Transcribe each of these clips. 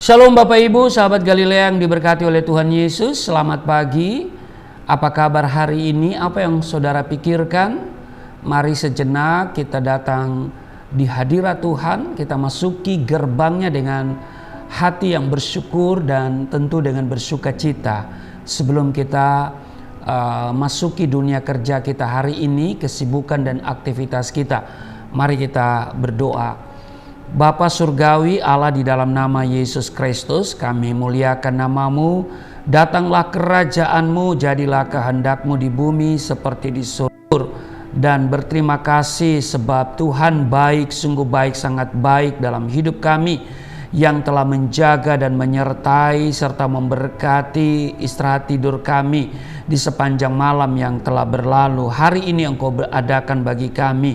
Shalom Bapak Ibu, sahabat Galilea yang diberkati oleh Tuhan Yesus. Selamat pagi. Apa kabar hari ini? Apa yang saudara pikirkan? Mari sejenak kita datang di hadirat Tuhan. Kita masuki gerbangnya dengan hati yang bersyukur dan tentu dengan bersuka cita. Sebelum kita masuki dunia kerja kita hari ini, kesibukan dan aktivitas kita, mari kita berdoa. Bapa Surgawi, Allah, di dalam nama Yesus Kristus, kami muliakan namamu. Datanglah kerajaanmu, jadilah kehendakmu di bumi seperti di surga. Dan berterima kasih sebab Tuhan baik, sungguh baik, sangat baik dalam hidup kami, yang telah menjaga dan menyertai serta memberkati istirahat tidur kami di sepanjang malam yang telah berlalu. Hari ini Engkau beradakan bagi kami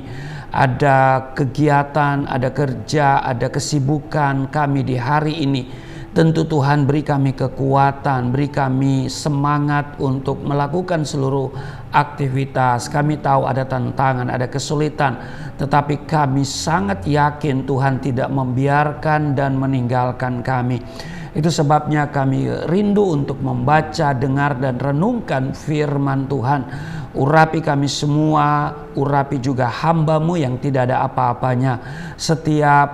ada kegiatan, ada kerja, ada kesibukan kami di hari ini. Tentu Tuhan beri kami kekuatan, beri kami semangat untuk melakukan seluruh aktivitas. Kami tahu ada tantangan, ada kesulitan, tetapi kami sangat yakin Tuhan tidak membiarkan dan meninggalkan kami. Itu sebabnya kami rindu untuk membaca, dengar, dan renungkan firman Tuhan. Urapi kami semua, urapi juga hamba-Mu yang tidak ada apa-apanya. Setiap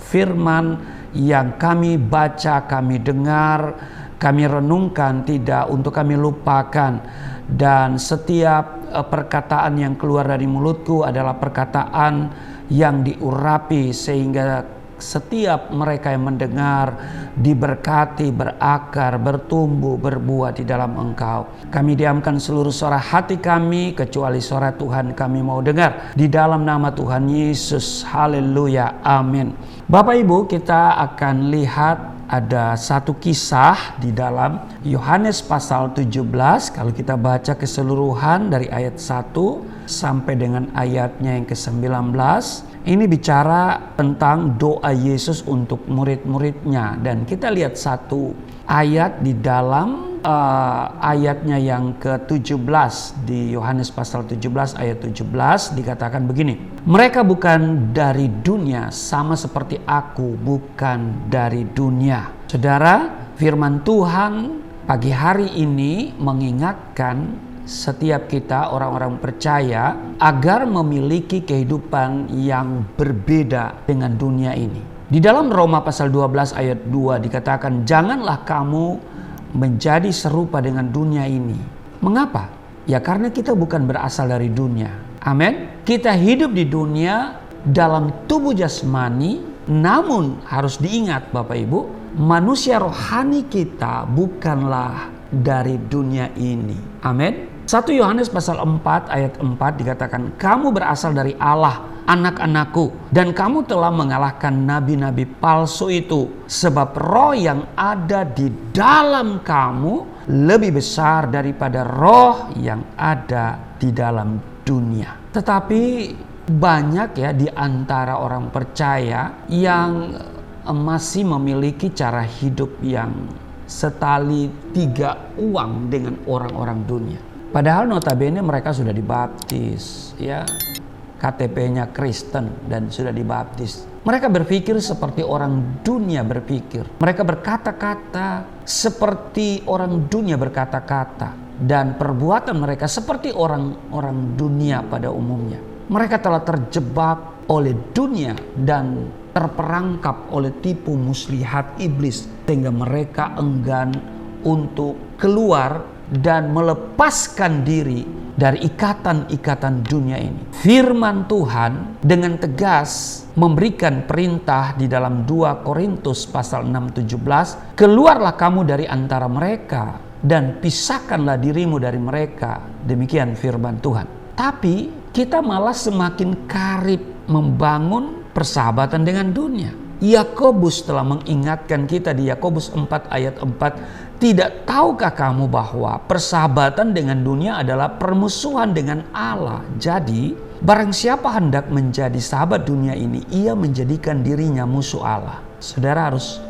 firman yang kami baca, kami dengar, kami renungkan, tidak untuk kami lupakan. Dan setiap perkataan yang keluar dari mulutku adalah perkataan yang diurapi, sehingga setiap mereka yang mendengar diberkati, berakar, bertumbuh, berbuah di dalam Engkau. Kami diamkan seluruh suara hati kami, kecuali suara Tuhan kami mau dengar. Di dalam nama Tuhan Yesus, haleluya, amin. Bapak Ibu, kita akan lihat ada satu kisah di dalam Yohanes pasal 17. Kalau kita baca keseluruhan dari ayat 1 sampai dengan ayatnya yang ke-19, ini bicara tentang doa Yesus untuk murid-muridnya. Dan kita lihat satu ayat di dalam ayatnya yang ke-17 di Yohanes pasal 17 ayat 17 dikatakan begini. Mereka bukan dari dunia, sama seperti aku bukan dari dunia. Saudara, firman Tuhan pagi hari ini mengingatkan setiap kita orang-orang percaya agar memiliki kehidupan yang berbeda dengan dunia ini. Di dalam Roma pasal 12 ayat 2 dikatakan, janganlah kamu menjadi serupa dengan dunia ini. Mengapa? Ya karena kita bukan berasal dari dunia. Amin. Kita hidup di dunia dalam tubuh jasmani, namun harus diingat Bapak Ibu, manusia rohani kita bukanlah dari dunia ini. Amin. 1 Yohanes pasal 4 ayat 4 dikatakan, kamu berasal dari Allah, anak-anakku, dan kamu telah mengalahkan nabi-nabi palsu itu, sebab roh yang ada di dalam kamu lebih besar daripada roh yang ada di dalam dunia. Tetapi banyak ya di antara orang percaya yang masih memiliki cara hidup yang setali tiga uang dengan orang-orang dunia. Padahal notabene mereka sudah dibaptis, ya, KTP-nya Kristen dan sudah dibaptis. Mereka berpikir seperti orang dunia berpikir. Mereka berkata-kata seperti orang dunia berkata-kata. Dan perbuatan mereka seperti orang-orang dunia pada umumnya. Mereka telah terjebak oleh dunia dan terperangkap oleh tipu muslihat iblis. Sehingga mereka enggan untuk keluar dan melepaskan diri dari ikatan-ikatan dunia ini. Firman Tuhan dengan tegas memberikan perintah di dalam 2 Korintus pasal 6:17, keluarlah kamu dari antara mereka dan pisahkanlah dirimu dari mereka. Demikian firman Tuhan. Tapi kita malah semakin karib membangun persahabatan dengan dunia. Yakobus telah mengingatkan kita di Yakobus 4 ayat 4, tidak tahukah kamu bahwa persahabatan dengan dunia adalah permusuhan dengan Allah? Jadi, barang siapa hendak menjadi sahabat dunia ini, ia menjadikan dirinya musuh Allah. Saudara harus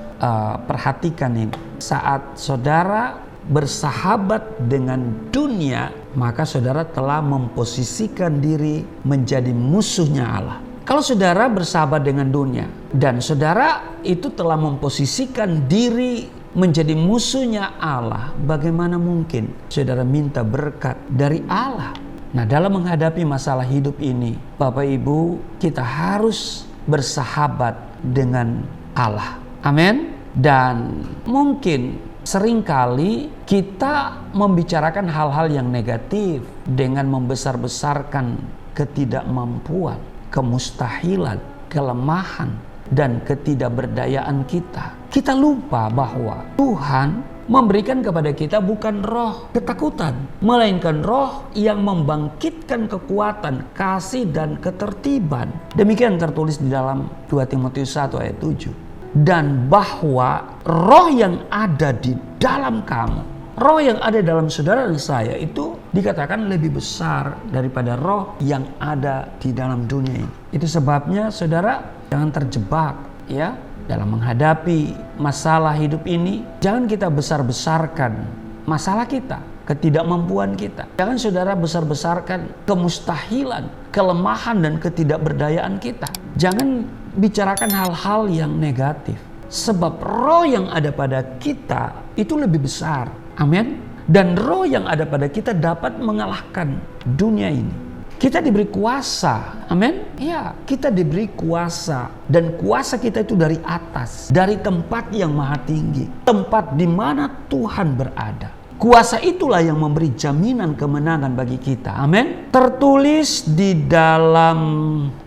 perhatikan ini. Saat saudara bersahabat dengan dunia, maka saudara telah memposisikan diri menjadi musuhnya Allah. Kalau saudara bersahabat dengan dunia dan saudara itu telah memposisikan diri menjadi musuhnya Allah, bagaimana mungkin saudara minta berkat dari Allah? Nah, dalam menghadapi masalah hidup ini, Bapak Ibu, kita harus bersahabat dengan Allah. Amin. Dan mungkin seringkali kita membicarakan hal-hal yang negatif dengan membesar-besarkan ketidakmampuan, kemustahilan, kelemahan, dan ketidakberdayaan kita. Kita lupa bahwa Tuhan memberikan kepada kita bukan roh ketakutan, melainkan roh yang membangkitkan kekuatan, kasih, dan ketertiban. Demikian tertulis di dalam 2 Timotius 1 ayat 7. Dan bahwa roh yang ada di dalam kamu, roh yang ada dalam saudara dan saya itu dikatakan lebih besar daripada roh yang ada di dalam dunia ini. Itu sebabnya saudara jangan terjebak ya dalam menghadapi masalah hidup ini. Jangan kita besar-besarkan masalah kita, ketidakmampuan kita. Jangan saudara besar-besarkan kemustahilan, kelemahan, dan ketidakberdayaan kita. Jangan bicarakan hal-hal yang negatif. Sebab roh yang ada pada kita itu lebih besar. Amin. Dan roh yang ada pada kita dapat mengalahkan dunia ini. Kita diberi kuasa. Amin. Ya, kita diberi kuasa. Dan kuasa kita itu dari atas. Dari tempat yang maha tinggi. Tempat di mana Tuhan berada. Kuasa itulah yang memberi jaminan kemenangan bagi kita. Amin. Tertulis di dalam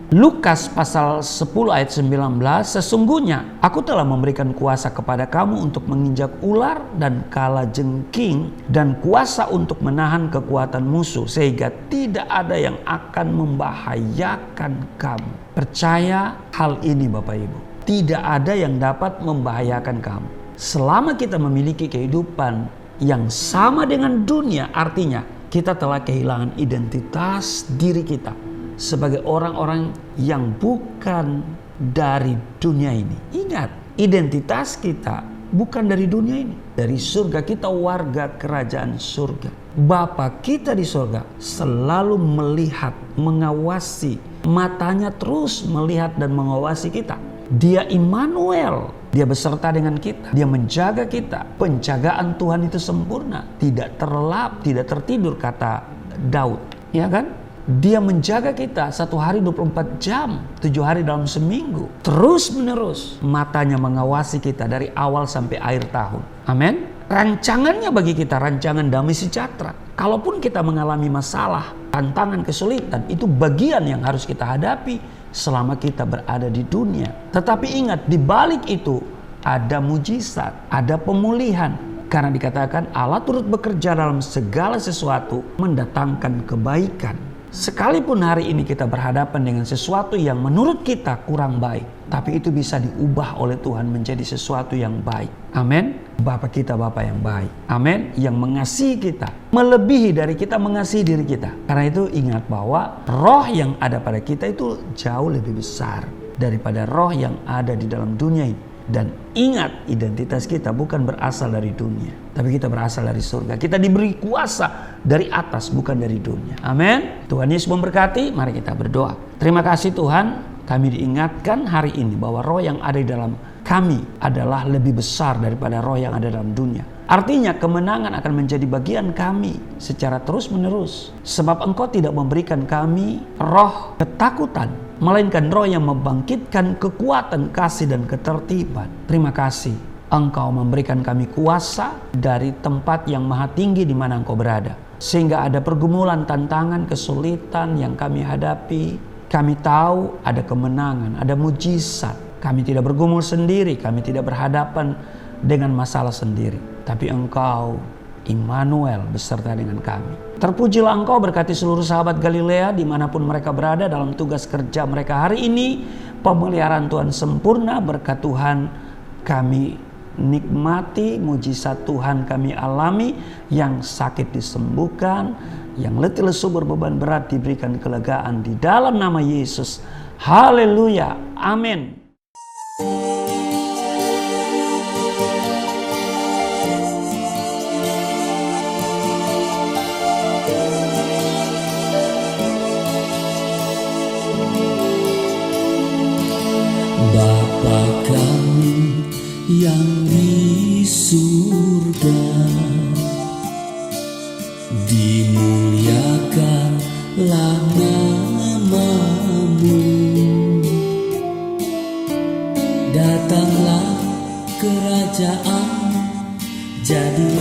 Lukas pasal 10 ayat 19, sesungguhnya aku telah memberikan kuasa kepada kamu untuk menginjak ular dan kalajengking dan kuasa untuk menahan kekuatan musuh sehingga tidak ada yang akan membahayakan kamu. Percaya hal ini Bapak Ibu. Tidak ada yang dapat membahayakan kamu. Selama kita memiliki kehidupan yang sama dengan dunia, artinya kita telah kehilangan identitas diri kita sebagai orang-orang yang bukan dari dunia ini. Ingat, identitas kita bukan dari dunia ini. Dari surga, kita warga kerajaan surga. Bapa kita di surga selalu melihat, mengawasi. Matanya terus melihat dan mengawasi kita. Dia Immanuel. Dia beserta dengan kita. Dia menjaga kita. Penjagaan Tuhan itu sempurna. Tidak terlelap, tidak tertidur, kata Daud. Ya kan? Dia menjaga kita 1 hari 24 jam, 7 hari dalam seminggu. Terus menerus matanya mengawasi kita dari awal sampai akhir tahun. Amin. Rancangannya bagi kita rancangan damai sejahtera. Kalaupun kita mengalami masalah, tantangan, kesulitan, itu bagian yang harus kita hadapi selama kita berada di dunia. Tetapi ingat, di balik itu ada mujizat, ada pemulihan. Karena dikatakan Allah turut bekerja dalam segala sesuatu mendatangkan kebaikan. Sekalipun hari ini kita berhadapan dengan sesuatu yang menurut kita kurang baik, tapi itu bisa diubah oleh Tuhan menjadi sesuatu yang baik. Amin. Bapa kita Bapa yang baik. Amin. Yang mengasihi kita, melebihi dari kita mengasihi diri kita. Karena itu ingat bahwa roh yang ada pada kita itu jauh lebih besar daripada roh yang ada di dalam dunia ini. Dan ingat, identitas kita bukan berasal dari dunia, tapi kita berasal dari surga. Kita diberi kuasa dari atas, bukan dari dunia. Amin. Tuhan Yesus memberkati. Mari kita berdoa. Terima kasih Tuhan, kami diingatkan hari ini bahwa roh yang ada di dalam kami adalah lebih besar daripada roh yang ada dalam dunia. Artinya kemenangan akan menjadi bagian kami secara terus menerus. Sebab Engkau tidak memberikan kami roh ketakutan, melainkan roh yang membangkitkan kekuatan, kasih, dan ketertiban. Terima kasih Engkau memberikan kami kuasa dari tempat yang maha tinggi di mana Engkau berada. Sehingga ada pergumulan, tantangan, kesulitan yang kami hadapi, kami tahu ada kemenangan, ada mujizat. Kami tidak bergumul sendiri, kami tidak berhadapan dengan masalah sendiri. Tapi Engkau Immanuel beserta dengan kami. Terpujilah Engkau, berkati seluruh sahabat Galilea dimanapun mereka berada dalam tugas kerja mereka hari ini. Pemeliharaan Tuhan sempurna, berkat Tuhan kami nikmati, mujizat Tuhan kami alami. Yang sakit disembuhkan, yang letih lesu berbeban berat diberikan kelegaan di dalam nama Yesus. Haleluya, amin.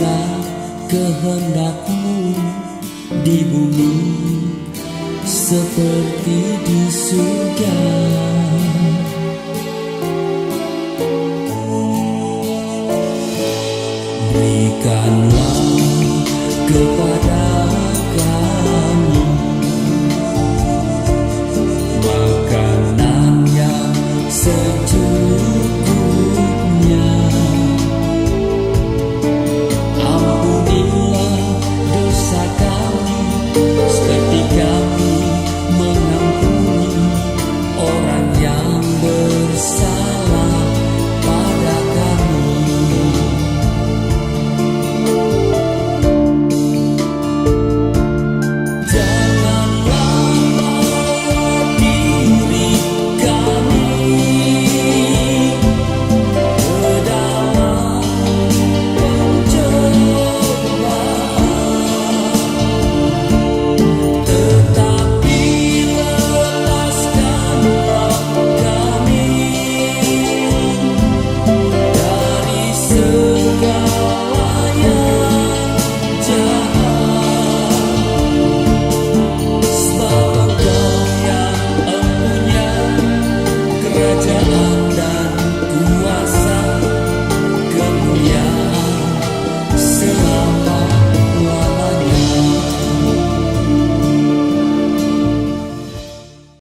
jadilah kehendak-Mu di bumi seperti di surga. Berikanlah kepada